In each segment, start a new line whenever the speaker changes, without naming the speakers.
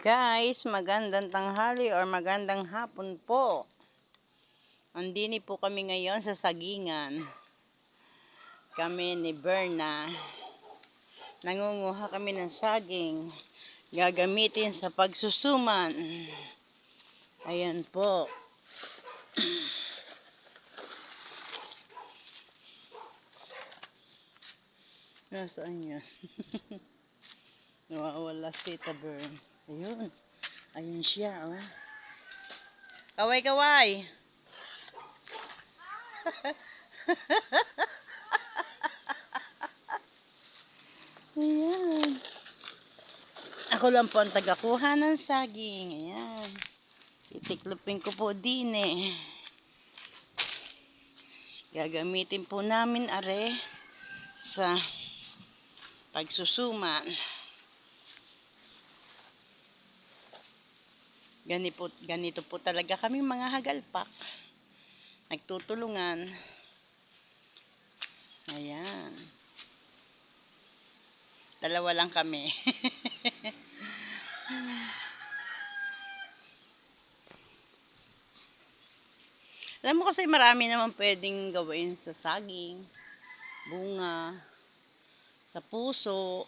Guys, magandang tanghali or magandang hapon po. Andini po kami ngayon sa sagingan. Kami ni Berna. Nangunguha kami ng saging. Gagamitin sa pagsusuman. Ayan po. Nasaan yan? Nawawala si Tita Bern. Ayun. Ayun siya, oh. Kaway, kaway! Ayan. Ako lang po ang tagakuha ng saging. Ayan. Itiklopin ko po din eh. Gagamitin po namin are sa pagsusuman. Ganito po talaga kami mga hagalpak. Nagtutulungan. Ayan. Dalawa lang kami. Alam mo kasi marami naman pwedeng gawin sa saging, bunga, sa puso.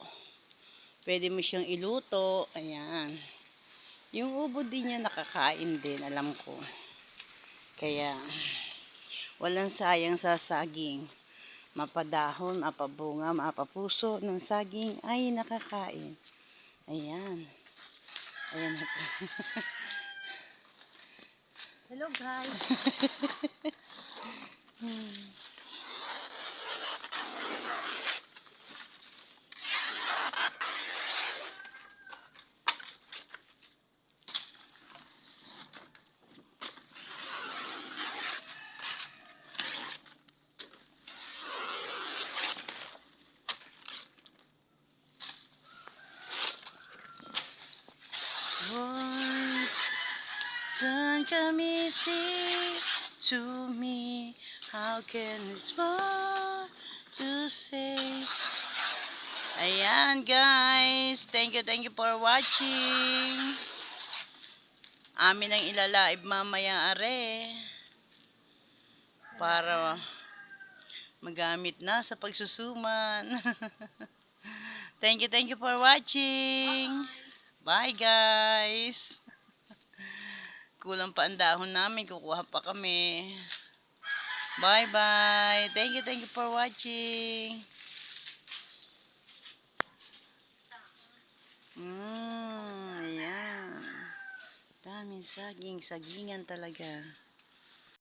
Pwede mo siyang iluto. Ayan. Yung ubo din niya nakakain din, alam ko. Kaya, walang sayang sa saging. Mapadahon, mapabunga, mapapuso ng saging ay nakakain. Ayan. Ayan na po.
Hello guys.
Don't come easy to me. How can this more to say? Ayan guys. Thank you for watching. Amin ang ilalive mamaya are. Para magamit na sa pagsusuman. Thank you for watching. Bye guys. Kulang pa ang dahon namin, kukuha pa kami. Bye bye. Thank you for watching. Ayan. Daming saging, sagingan talaga.